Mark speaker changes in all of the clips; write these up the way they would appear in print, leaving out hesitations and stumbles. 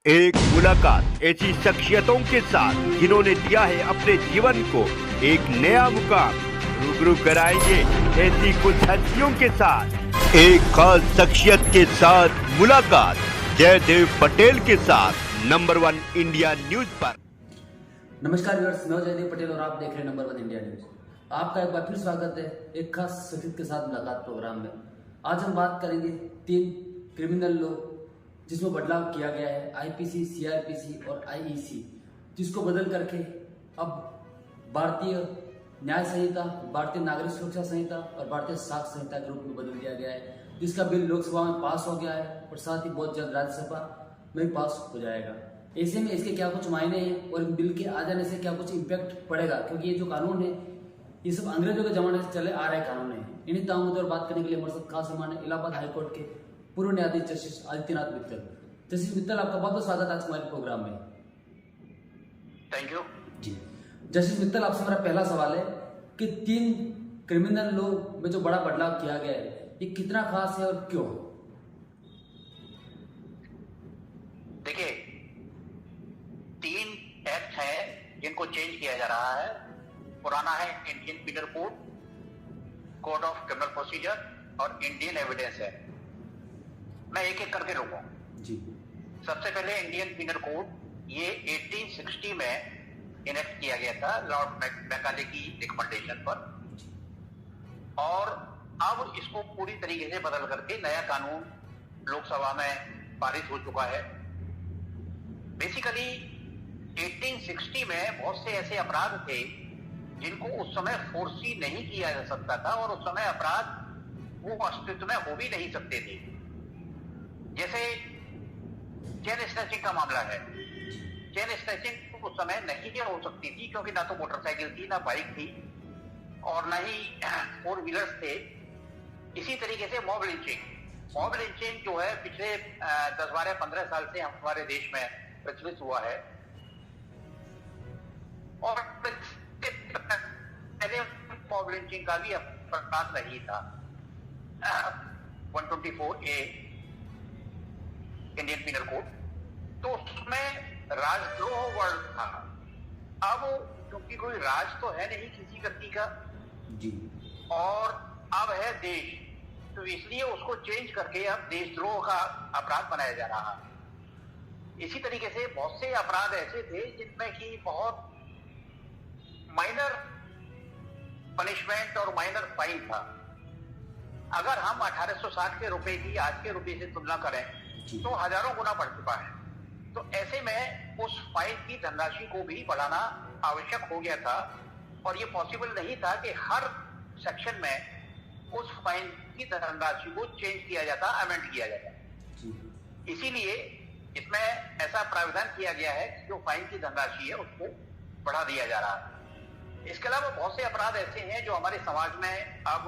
Speaker 1: एक मुलाकात ऐसी शख्सियतों के साथ जिन्होंने दिया है अपने जीवन को एक नया मुकाम। रूबरू कराएंगे ऐसी कुछ हस्तियों के साथ एक खास शख्सियत के साथ मुलाकात जयदेव पटेल के साथ नंबर 1 इंडिया न्यूज पर।
Speaker 2: नमस्कार व्यूअर्स, मैं जयदेव पटेल और आप देख रहे हैं नंबर 1 इंडिया न्यूज। आपका एक बार फिर स्वागत है एक खास शख्सियत के साथ मुलाकात प्रोग्राम में। आज हम बात करेंगे 3 क्रिमिनल लॉ जिसमें बदलाव किया गया है, आईपीसी, सीआरपीसी और आईईसी, जिसको बदल करके अब भारतीय न्याय संहिता, भारतीय नागरिक सुरक्षा संहिता और भारतीय साक्ष्य संहिता के रूप में बदल दिया गया है, जिसका बिल लोकसभा में पास हो गया है और साथ ही बहुत जल्द राज्यसभा में पास हो जाएगा। ऐसे में इसके क्या कुछ मायने हैं और बिल के आ जाने से क्या कुछ इम्पैक्ट पड़ेगा, क्योंकि ये जो कानून है ये सब अंग्रेजों के जमाने से चले आ रहे कानून है। इन्हीं तमाम मुद्दों पर बात करने के लिए हमारे साथ खास मेहमान है इलाहाबाद हाईकोर्ट के पूर्व न्यायाधीश जस्टिस आदित्यनाथ मित्तल। जस्टिस मित्तल, आपका बहुत बहुत स्वागत आज हमारे प्रोग्राम में।
Speaker 3: थैंक यू
Speaker 2: जी जस्टिस मित्तल, आपसे मेरा पहला सवाल है कि 3 क्रिमिनल लॉ में जो बड़ा बदलाव किया गया है ये कितना खास है और क्यों?
Speaker 3: देखिए, 3 एक्ट हैं जिनको चेंज किया जा रहा है। पुराना है Indian penal code, code of criminal procedure और इंडियन एविडेंस है। मैं एक एक करके लूंगा
Speaker 2: जी।
Speaker 3: सबसे पहले इंडियन पीनल कोड, ये 1860 में इनेक्ट किया गया था लॉर्ड मैकाले की रिकमेंडेशन पर, और अब इसको पूरी तरीके से बदल करके नया कानून लोकसभा में पारित हो चुका है। बेसिकली 1860 में बहुत से ऐसे अपराध थे जिनको उस समय फोर्सी नहीं किया जा सकता था और उस समय अपराध वो अस्तित्व में हो भी नहीं सकते थे। जैसे चेन स्नैचिंग का मामला है। चेन स्नैचिंग उस समय नहीं हो सकती थी क्योंकि ना तो मोटरसाइकिल थी, ना बाइक थी और ना ही 4 व्हीलर्स थे। इसी तरीके से मॉब लिंचिंग जो है पिछले 10, 12, 15 साल से हमारे देश में प्रचलित हुआ है, और पहले मॉब लिंचिंग का भी अपराध नहीं था। 124A इंडियन पीनल कोड, तो उसमें राजद्रोह वर्ड था। अब क्योंकि कोई राज तो है नहीं किसी व्यक्ति का
Speaker 2: जी,
Speaker 3: और अब है देश, तो इसलिए उसको चेंज करके अब देशद्रोह का अपराध बनाया जा रहा है। इसी तरीके से बहुत से अपराध ऐसे थे जिनमें कि बहुत माइनर पनिशमेंट और माइनर फाइन था। अगर हम 1860 के रुपए की आज के रुपए से तुलना करें तो हजारों गुना बढ़ चुका है। तो ऐसे में उस फाइन की धनराशि को भी बढ़ाना आवश्यक हो गया था, और ये पॉसिबल नहीं था कि हर सेक्शन में उस फाइन की धनराशि को चेंज किया जाता, अमेंड किया जाता। इसीलिए इसमें ऐसा प्रावधान किया गया है कि जो फाइन की धनराशि है उसको बढ़ा दिया जा रहा है। इसके अलावा बहुत से अपराध ऐसे हैं जो हमारे समाज में अब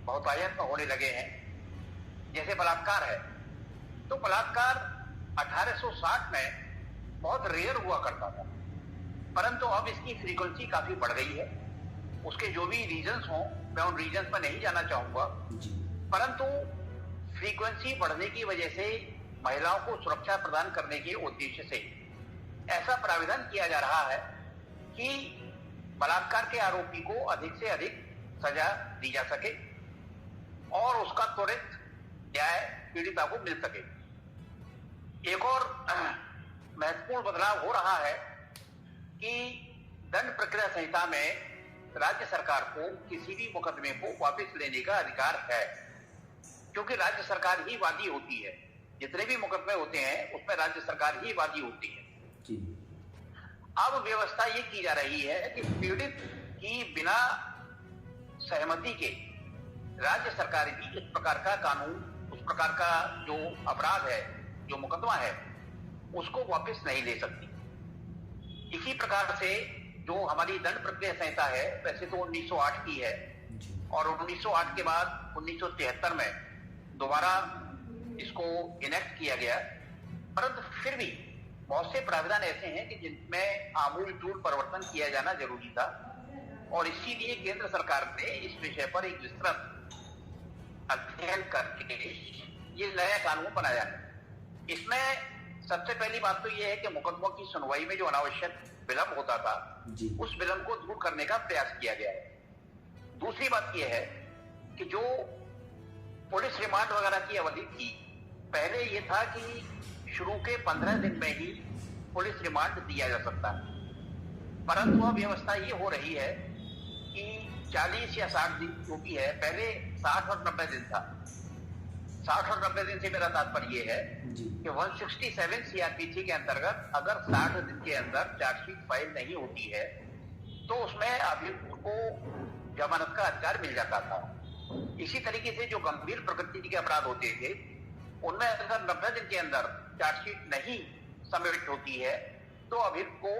Speaker 3: बहुतायत में होने लगे हैं। जैसे बलात्कार है, तो बलात्कार 1860 में बहुत रेयर हुआ करता था, परंतु अब इसकी फ्रीक्वेंसी काफी बढ़ गई है। उसके जो भी रीजंस हों, मैं उन रीजंस में नहीं जाना चाहूंगा, परंतु फ्रीक्वेंसी बढ़ने की वजह से महिलाओं को सुरक्षा प्रदान करने के उद्देश्य से ऐसा प्राविधान किया जा रहा है कि बलात्कार के आरोपी को अधिक से अधिक सजा दी जा सके और उसका त्वरित न्याय पीड़िता को मिल सके। एक और महत्वपूर्ण बदलाव हो रहा है कि दंड प्रक्रिया संहिता में राज्य सरकार को किसी भी मुकदमे को वापस लेने का अधिकार है, क्योंकि राज्य सरकार ही वादी होती है। जितने भी मुकदमे होते हैं उसमें राज्य सरकार ही वादी होती है। अब व्यवस्था ये की जा रही है कि पीड़ित की बिना सहमति के राज्य सरकार भी इस प्रकार का कानून, उस प्रकार का जो अपराध है, जो मुकदमा है, उसको वापस नहीं ले सकती। इसी प्रकार से जो हमारी दंड प्रक्रिया संहिता है, वैसे तो 1908 की है, और 1908 के बाद 1973 में दोबारा इसको इनेक्ट किया गया, परंतु फिर भी बहुत से प्रावधान ऐसे हैं कि जिनमें आमूलचूल परिवर्तन किया जाना जरूरी था, और इसीलिए केंद्र सरकार ने इस विषय पर एक विस्तृत अध्ययन करके ये नया कानून बनाया है। इसमें सबसे पहली बात तो यह है कि मुकदमों की सुनवाई में जो अनावश्यक विलंब होता था उस विलंब को दूर करने का प्रयास किया गया है। दूसरी बात यह है कि जो पुलिस रिमांड वगैरह की अवधि थी, पहले यह था कि शुरू के 15 दिन में ही पुलिस रिमांड दिया जा सकता है, परंतु अब व्यवस्था ये हो रही है कि 40 या 60 दिन जो भी है, पहले 60 और 90 दिन था। 60 और 90 दिन से मेरा तात्पर्य ये है कि 167 सीआरपीसी के अंतर्गत अगर 60 दिन के अंदर चार्जशीट फाइल नहीं होती है तो उसमें अभियुक्त को जमानत का अधिकार मिल जाता था। इसी तरीके से जो गंभीर प्रकृति के अपराध होते थे उनमें अगर 90 दिन के अंदर चार्जशीट नहीं सबमिट होती है तो अभियुक्त को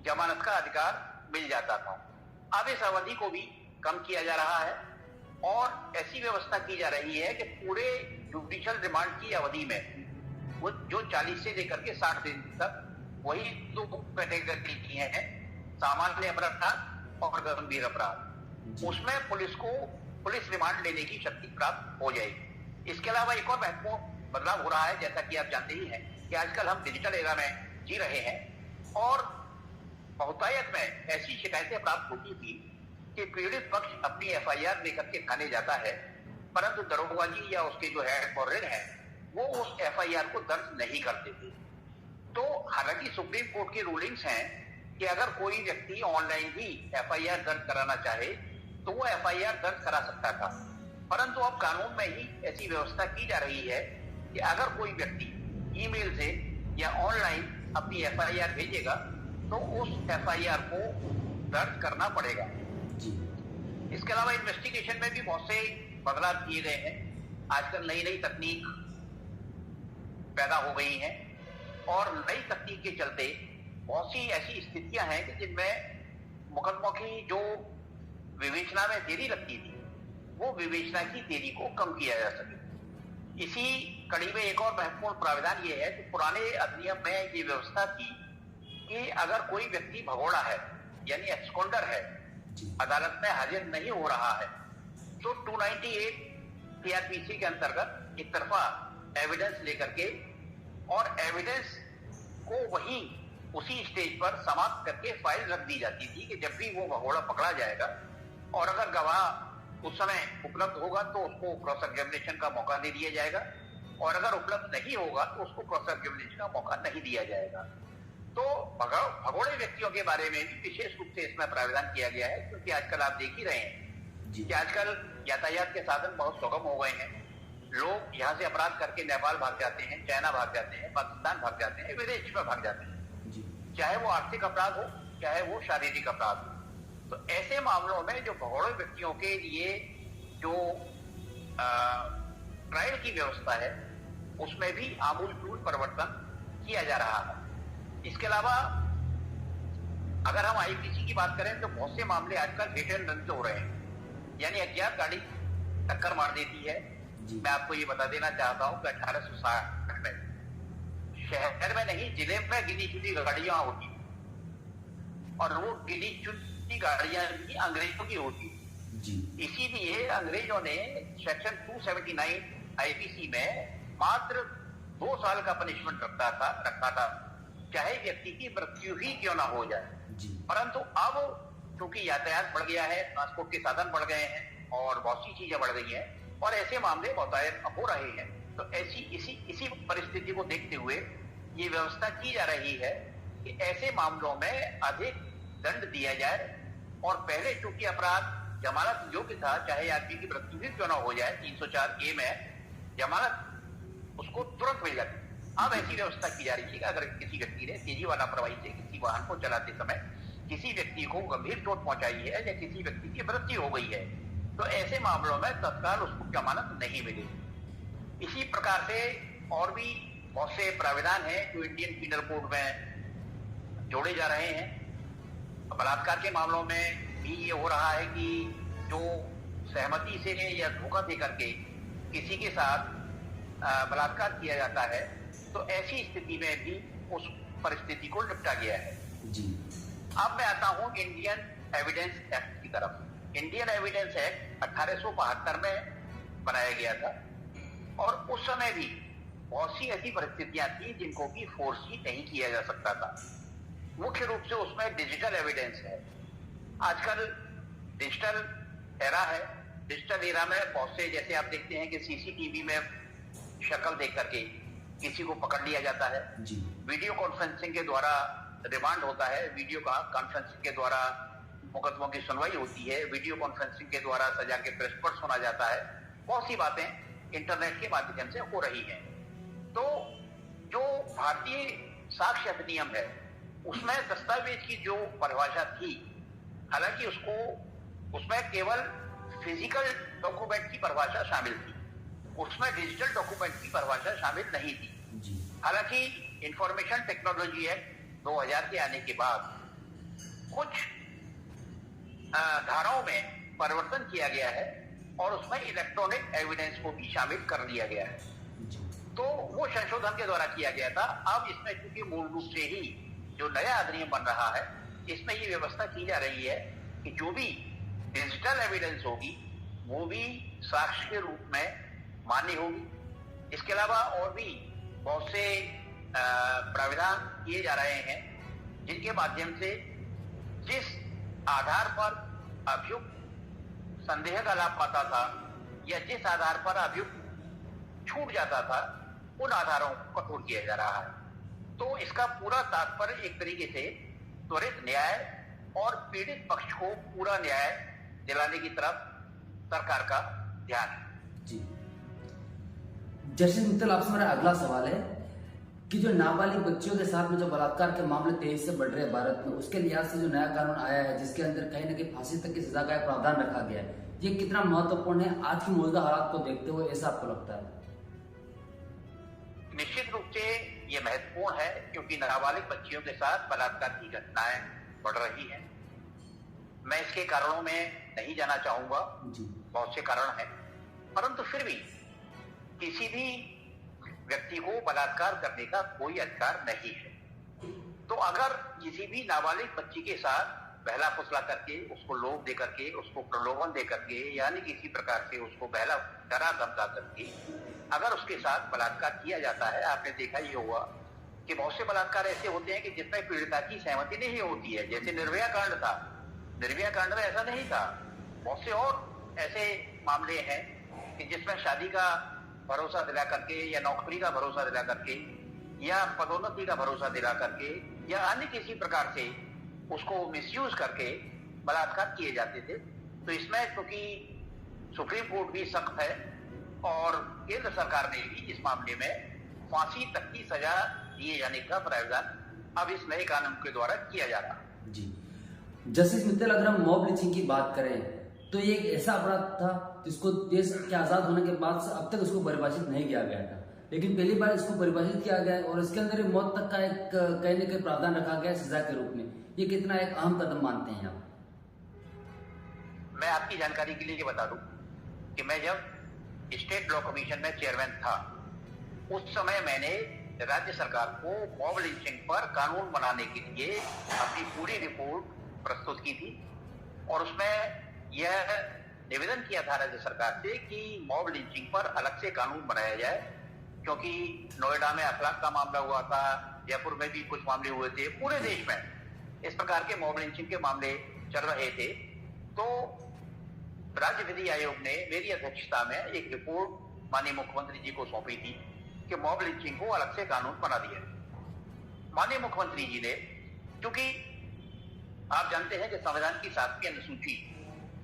Speaker 3: जमानत का अधिकार मिल जाता था। अब इस अवधि को भी कम किया जा रहा है और ऐसी व्यवस्था की जा रही है कि पूरे जुडिशियल रिमांड की अवधि में वो जो 40 से लेकर के 60 दिन तक वही दो कैटेगरी की हैं, सामान्य अपराध और गंभीर अपराध, उसमें पुलिस रिमांड लेने की शक्ति प्राप्त हो जाएगी। इसके अलावा एक और महत्वपूर्ण बदलाव हो रहा है, जैसा कि आप जानते ही हैं कि आजकल हम डिजिटल एरा में जी रहे हैं और बहुतायत में ऐसी शिकायतें प्राप्त होती थी कि पीड़ित पक्ष अपनी एफआईआर लेकर के थाने जाता है, परंतु दरोगाजी या उसके जो हेड फॉरन है वो उस एफआईआर को दर्ज नहीं करते थे। तो हालांकि सुप्रीम कोर्ट की रूलिंग्स हैं कि अगर कोई व्यक्ति ऑनलाइन भी एफआईआर दर्ज कराना चाहे तो वो एफआईआर दर्ज करा सकता था, परंतु अब कानून में ही ऐसी व्यवस्था की जा रही है कि अगर कोई व्यक्ति ईमेल से या ऑनलाइन अपनी एफआईआर भेजेगा तो उस एफआईआर को दर्ज करना पड़ेगा। इसके अलावा इन्वेस्टिगेशन में भी बहुत से बदलाव किए गए हैं। आजकल नई नई तकनीक पैदा हो गई हैं और नई तकनीक के चलते बहुत सी ऐसी स्थितियां हैं कि जिनमें मुकदमों की जो विवेचना में देरी लगती थी वो विवेचना की देरी को कम किया जा सके। इसी कड़ी में एक और महत्वपूर्ण प्रावधान ये है कि पुराने अधिनियम में ये व्यवस्था थी कि अगर कोई व्यक्ति भगोड़ा है यानी एब्सकॉन्डर है, अदालत में हाजिर नहीं हो रहा है, तो 298 सीआरपीसी के अंतर्गत एक तरफा एविडेंस लेकर के और एविडेंस को वहीं उसी स्टेज पर समाप्त करके फाइल रख दी जाती थी कि जब भी वो भगोड़ा पकड़ा जाएगा और अगर गवाह उस समय उपलब्ध होगा तो उसको क्रॉस एग्जामिनेशन का मौका दे दिया जाएगा और अगर उपलब्ध नहीं होगा तो उसको क्रॉस एग्जामिनेशन का मौका नहीं दिया जाएगा। तो भगोड़े व्यक्तियों के बारे में भी विशेष रूप से इसमें प्रावधान किया गया है, क्योंकि आजकल आप देख ही रहे हैं कि आजकल यातायात के साधन बहुत सुगम हो गए हैं। लोग यहाँ से अपराध करके नेपाल भाग जाते हैं, चाइना भाग जाते हैं, पाकिस्तान भाग जाते हैं, विदेश में भाग जाते हैं, चाहे वो आर्थिक अपराध हो चाहे वो शारीरिक अपराध हो। तो ऐसे मामलों में जो भगोड़े व्यक्तियों के लिए जो ट्रायल की व्यवस्था है उसमें भी आमूलचूल परिवर्तन किया जा रहा है। इसके अलावा अगर हम आईपीसी की बात करें तो बहुत से मामले आजकल हिट एंड रन हो रहे हैं, यानी अज्ञात गाड़ी टक्कर मार देती है। मैं आपको ये बता देना चाहता हूं कि 1860 में शहर में नहीं जिले में गिनी चुनी गाड़ियां होती और वो गिनी चुनी गाड़ियां भी अंग्रेजों की होती। इसीलिए अंग्रेजों ने सेक्शन 279 आईपीसी में मात्र 2 साल का पनिशमेंट रखा था, चाहे व्यक्ति की मृत्यु ही क्यों ना हो जाए। परंतु अब क्योंकि यातायात बढ़ गया है, ट्रांसपोर्ट के साधन बढ़ गए हैं और बहुत सी चीजें बढ़ गई हैं और ऐसे मामले बहुतायत हो रहे हैं, तो इसी परिस्थिति को देखते हुए ये व्यवस्था की जा रही है कि ऐसे मामलों में अधिक दंड दिया जाए और पहले चूंकि अपराध जमानत योग्य था, चाहे आदमी की मृत्यु ही क्यों ना हो जाए, 304A में जमानत उसको तुरंत मिल जाती। अब ऐसी व्यवस्था की जा रही है कि अगर किसी व्यक्ति ने तेजी वाला प्रवाही से किसी वाहन को चलाते समय किसी व्यक्ति को गंभीर चोट पहुंचाई है या किसी व्यक्ति की मृत्यु हो गई है तो ऐसे मामलों में तत्काल उसको जमानत नहीं मिलेगी। इसी प्रकार से और भी बहुत से प्रावधान हैं जो इंडियन पीनल कोड में जोड़े जा रहे हैं। बलात्कार के मामलों में भी ये हो रहा है कि जो सहमति से या धोखा दे करके किसी के साथ बलात्कार किया जाता है तो ऐसी स्थिति में भी उस परिस्थिति को निपटा गया है। अब मैं आता हूं इंडियन एविडेंस एक्ट की तरफ। इंडियन एविडेंस एक्ट 1872 में बनाया गया था और उस समय भी बहुत सी ऐसी परिस्थितियां थी जिनको भी फोर्सी नहीं किया जा सकता था। मुख्य रूप से उसमें डिजिटल एविडेंस है। आजकल डिजिटल एरा है। डिजिटल एरा में बहुत से, जैसे आप देखते हैं कि सीसीटीवी में शक्ल देख करके किसी को पकड़ लिया जाता है जी। वीडियो कॉन्फ्रेंसिंग के द्वारा रिमांड होता है, वीडियो कॉन्फ्रेंसिंग के द्वारा मुकदमों की सुनवाई होती है, वीडियो कॉन्फ्रेंसिंग के द्वारा सजा के प्रेस पर सुना जाता है। बहुत सी बातें इंटरनेट के माध्यम से हो रही हैं। तो जो भारतीय साक्ष्य अधिनियम है उसमें दस्तावेज की जो परिभाषा थी, हालांकि उसमें केवल फिजिकल डॉक्यूमेंट की परिभाषा शामिल थी, उसमें डिजिटल डॉक्यूमेंट की परिभाषा शामिल नहीं थी। हालांकि इंफॉर्मेशन टेक्नोलॉजी एक्ट 2000 के आने के बाद कुछ धाराओं में परिवर्तन किया गया है और उसमें इलेक्ट्रॉनिक एविडेंस को भी शामिल कर लिया गया है। तो वो संशोधन के द्वारा किया गया था। अब इसमें क्योंकि मूल रूप से ही जो नया अधिनियम बन रहा है, इसमें ये व्यवस्था की जा रही है कि जो भी डिजिटल एविडेंस होगी वो भी साक्ष्य के रूप में मान्य होगी। इसके अलावा और भी बहुत से प्राविधान किए जा रहे हैं जिनके माध्यम से जिस आधार पर अभियुक्त संदेह का लाभ पाता था या जिस आधार पर अभियुक्त छूट जाता था, उन आधारों को कठोर किया जा रहा है। तो इसका पूरा तात्पर्य एक तरीके से त्वरित न्याय और पीड़ित पक्ष को पूरा न्याय दिलाने की तरफ सरकार का ध्यान है।
Speaker 2: जी जस्टिस मित्तल, आपसे मेरा अगला सवाल है कि जो नाबालिग बच्चियों के साथ में जो बलात्कार के मामले तेजी से बढ़ रहे हैं भारत में, उसके लिहाज से जो नया कानून आया है जिसके अंदर कहीं ना कहीं फांसी तक की सजा का प्रावधान रखा गया है, ये कितना महत्वपूर्ण है आज की मौजूदा हालात को देखते हुए, ऐसा आपको लगता है?
Speaker 3: निश्चित रूप से ये महत्वपूर्ण है क्योंकि नाबालिग बच्चियों के साथ बलात्कार की घटनाएं बढ़ रही हैं। मैं इसके कारणों में नहीं जाना चाहूंगा, बहुत से कारण हैं, परंतु फिर भी किसी भी व्यक्ति को बलात्कार करने का कोई अधिकार नहीं है। तो अगर किसी भी नाबालिग बच्ची के साथ बहला फुसला करके, उसको लोभ दे करके, उसको प्रलोभन दे करके, यानी किसी प्रकार से उसको बहला डरा धमका करके अगर उसके साथ बलात्कार किया जाता है, आपने देखा ये हुआ कि बहुत से बलात्कार ऐसे होते हैं कि जिसमें पीड़िता की सहमति नहीं होती है। जैसे निर्भया कांड था, निर्भया कांड में ऐसा नहीं था। बहुत से और ऐसे मामले हैं कि जिसमें शादी का भरोसा दिला करके या नौकरी का भरोसा दिला करके या पदोन्नति का भरोसा दिला करके या अन्य किसी प्रकार से उसको मिसयूज करके बलात्कार किए जाते थे। तो इसमें क्योंकि सुप्रीम कोर्ट भी सख्त है और केंद्र सरकार ने भी इस मामले में फांसी तक की सजा दिए जाने का प्रावधान अब इस नए कानून के द्वारा किया जा रहा है।
Speaker 2: जी जस्टिस मित्तल, अगर हम मॉब लिंचिंग की बात करें तो ये एक ऐसा अपराध था जिसको देश के आजाद होने के बाद से अब तक इसको परिभाषित नहीं किया गया था, लेकिन पहली बार इसको परिभाषित किया गया और इसके अंदर मौत तक का एक कहीं न कहीं प्रावधान रखा गया सजा के रूप में। ये कितना एक अहम कदम मानते हैं आप?
Speaker 3: मैं आपकी जानकारी के लिए ये बता दूं कि मैं जब स्टेट लॉ कमीशन में चेयरमैन था, उस समय मैंने राज्य सरकार को मॉब लिंचिंग पर कानून बनाने के लिए अपनी पूरी रिपोर्ट प्रस्तुत की थी और उसमें यह निवेदन किया था राज्य सरकार से कि मॉब लिंचिंग पर अलग से कानून बनाया जाए, क्योंकि नोएडा में अखलाक का मामला हुआ था, जयपुर में भी कुछ मामले हुए थे, पूरे देश में इस प्रकार के मॉब लिंचिंग के मामले चल रहे थे। तो राज्य विधि आयोग ने मेरी अध्यक्षता में एक रिपोर्ट माननीय मुख्यमंत्री जी को सौंपी थी कि मॉब लिंचिंग को अलग से कानून बना दिया। माननीय मुख्यमंत्री जी ने, क्योंकि आप जानते हैं कि संविधान की 7वीं अनुसूची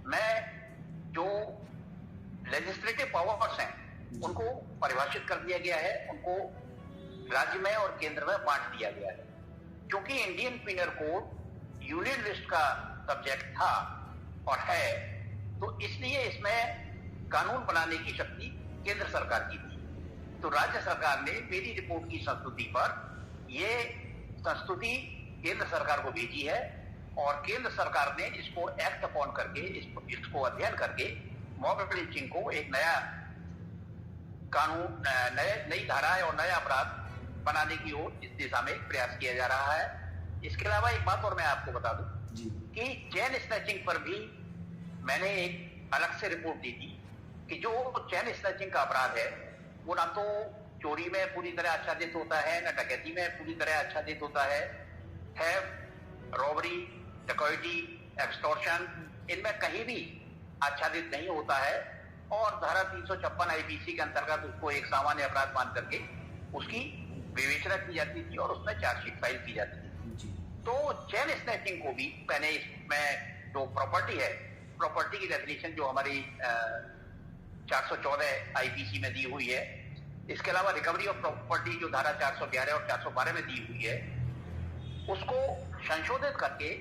Speaker 3: में जो लेजिस्लेटिव पावर्स हैं उनको परिभाषित कर दिया गया है, उनको राज्य में और केंद्र में बांट दिया गया है। क्योंकि Indian penal code union list का सब्जेक्ट था और है, तो इसलिए इसमें कानून बनाने की शक्ति केंद्र सरकार की थी। तो राज्य सरकार ने मेरी रिपोर्ट की संस्तुति पर ये संस्तुति केंद्र सरकार को भेजी है और केंद्र सरकार ने इसको एक्ट अपॉन करके, इसको अध्ययन करके मॉब लिंचिंग को एक नया कानून, नई धाराएं और नया अपराध बनाने की ओर इस दिशा में प्रयास किया जा रहा है। इसके अलावा एक बात और मैं आपको बता दूं कि चेन स्नैचिंग पर भी मैंने एक अलग से रिपोर्ट दी थी कि जो चेन स्नैचिंग का अपराध है वो ना तो चोरी में पूरी तरह आच्छादित होता है, न डकैती में पूरी तरह आच्छादित होता है। रॉबरी, डकैती, एक्सटॉर्शन, इनमें कहीं भी आच्छादित नहीं होता है। और धारा 356 आईपीसी के अंतर्गत उसको एक सामान्य अपराध मान करके उसकी विवेचना की जाती थी और उसमें चार्जशीट फाइल की जाती थी। तो चेन स्नैचिंग को भी मैंने इसमें जो प्रॉपर्टी है, प्रॉपर्टी की डेफिनेशन जो हमारी 414 आईपीसी में दी हुई है, इसके अलावा रिकवरी ऑफ प्रॉपर्टी जो धारा 411 और 412 में दी हुई है, उसको संशोधित करके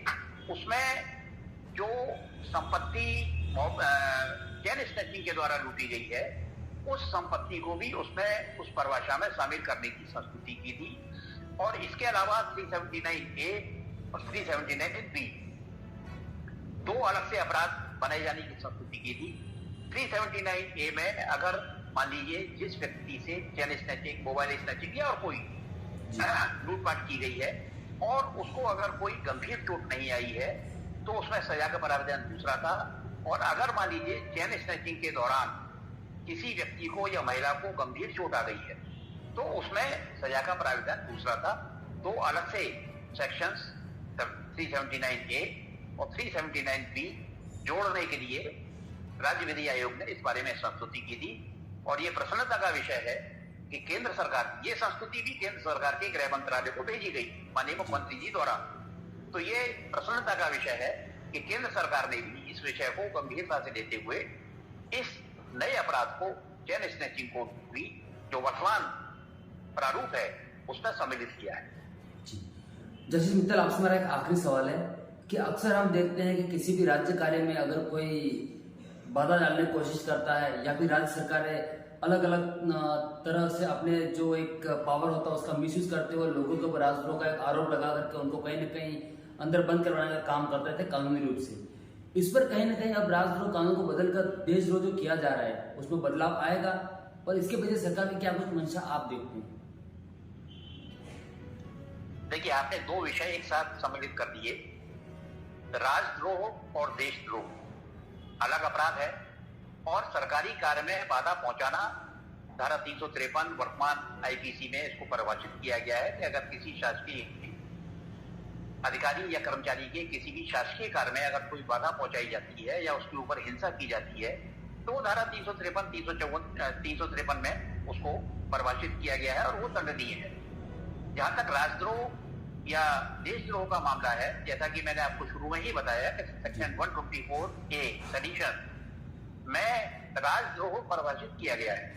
Speaker 3: उसमें जो संपत्ति चेन स्नैचिंग के द्वारा लूटी गई है, उस संपत्ति को भी उसमें उस परिभाषा में शामिल करने की संस्तुति की थी। और इसके अलावा 379A और 379B दो अलग से अपराध बनाए जाने की संस्तुति की थी। 379A में अगर मान लीजिए जिस व्यक्ति से चेन स्नैचिंग, मोबाइल स्नैचिंग या और कोई लूटपाट की गई है और उसको अगर कोई गंभीर चोट नहीं आई है तो उसमें सजा का प्रावधान दूसरा था। और अगर मान लीजिए चेन स्नैचिंग के दौरान किसी व्यक्ति को या महिला को गंभीर चोट आ गई है तो उसमें सजा का प्रावधान दूसरा था। दो अलग से सेक्शंस 379A और 379B जोड़ने के लिए राज्य विधि आयोग ने इस बारे में संस्तुति की थी। और ये प्रसन्नता का विषय है कि केंद्र सरकार, ये संस्तुति भी केंद्र सरकार के गृह मंत्रालय को भेजी गई माननीय मुख्यमंत्री जी द्वारा। तो ये प्रसन्नता का विषय है कि केंद्र सरकार ने भी इस विषय को गंभीरता से लेते हुए इस नए अपराध को, चेन स्नैचिंग को भी जो वर्तमान प्रारूप है उसमें सम्मिलित किया है।
Speaker 2: जस्टिस मित्तल, आपसे मेरा एक आखिरी सवाल है कि अक्सर हम देखते हैं कि किसी भी राज्य कार्य में अगर कोई बाधा डालने की कोशिश करता है या फिर राज्य सरकारें अलग अलग तरह से अपने जो एक पावर होता है उसका मिसयूज करते हुए लोगों के ऊपर राजद्रोह का एक आरोप लगा करके उनको कहीं न कहीं अंदर बंद करवाने का काम करते थे कानूनी रूप से। इस पर कहीं ना कहीं अब राजद्रोह कानून को बदलकर देशद्रोह जो किया जा रहा है उसमें बदलाव आएगा और इसके वजह सरकार की क्या कुछ मंशा आप देखते हैं?
Speaker 3: देखिए, आपने दो विषय एक साथ सम्मिलित कर दिए। राजद्रोह और देशद्रोह अलग अपराध है और सरकारी कार्य में बाधा पहुंचाना धारा 353 वर्तमान आईपीसी में इसको परिभाषित किया गया है कि अगर किसी शासकीय अधिकारी या कर्मचारी के किसी भी शासकीय कार्य में अगर कोई बाधा पहुंचाई जाती है या उसके ऊपर हिंसा की जाती है तो धारा 353 में उसको परिभाषित किया गया है और वो दंडनीय है। जहां तक राजद्रोह या देशद्रोह का मामला है, जैसा कि मैंने आपको शुरू में ही बताया कि सेक्शन 124A सेडिशन में राजद्रोह परिभाषित किया गया है।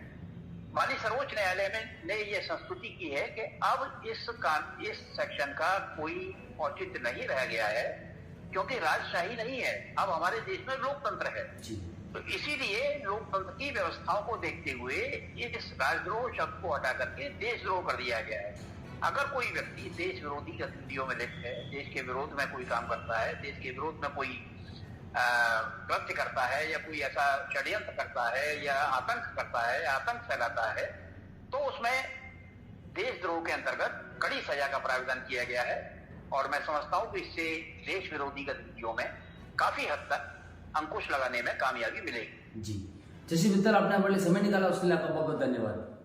Speaker 3: माननीय सर्वोच्च न्यायालय ने यह संस्तुति की है कि अब इस सेक्शन का कोई औचित्य नहीं रह गया है क्योंकि राजशाही नहीं है, अब हमारे देश में लोकतंत्र है। तो इसीलिए लोकतंत्र की व्यवस्थाओं को देखते हुए इस राजद्रोह शब्द को हटा करके देशद्रोह कर दिया गया है। अगर कोई व्यक्ति देश विरोधी गतिविधियों में लिप्त है, देश के विरोध में कोई काम करता है, देश के विरोध में कोई कृत्य करता है या कोई ऐसा षड्यंत्र करता है या आतंक करता है या आतंक फैलाता है तो उसमें देशद्रोह के अंतर्गत कड़ी सजा का प्रावधान किया गया है। और मैं समझता हूं कि इससे देश विरोधी गतिविधियों में काफी हद तक अंकुश लगाने में कामयाबी मिलेगी।
Speaker 2: जी, जस्टिस मित्तल, आपने हमारे लिए समय निकाला, उसके लिए आपका बहुत बहुत धन्यवाद।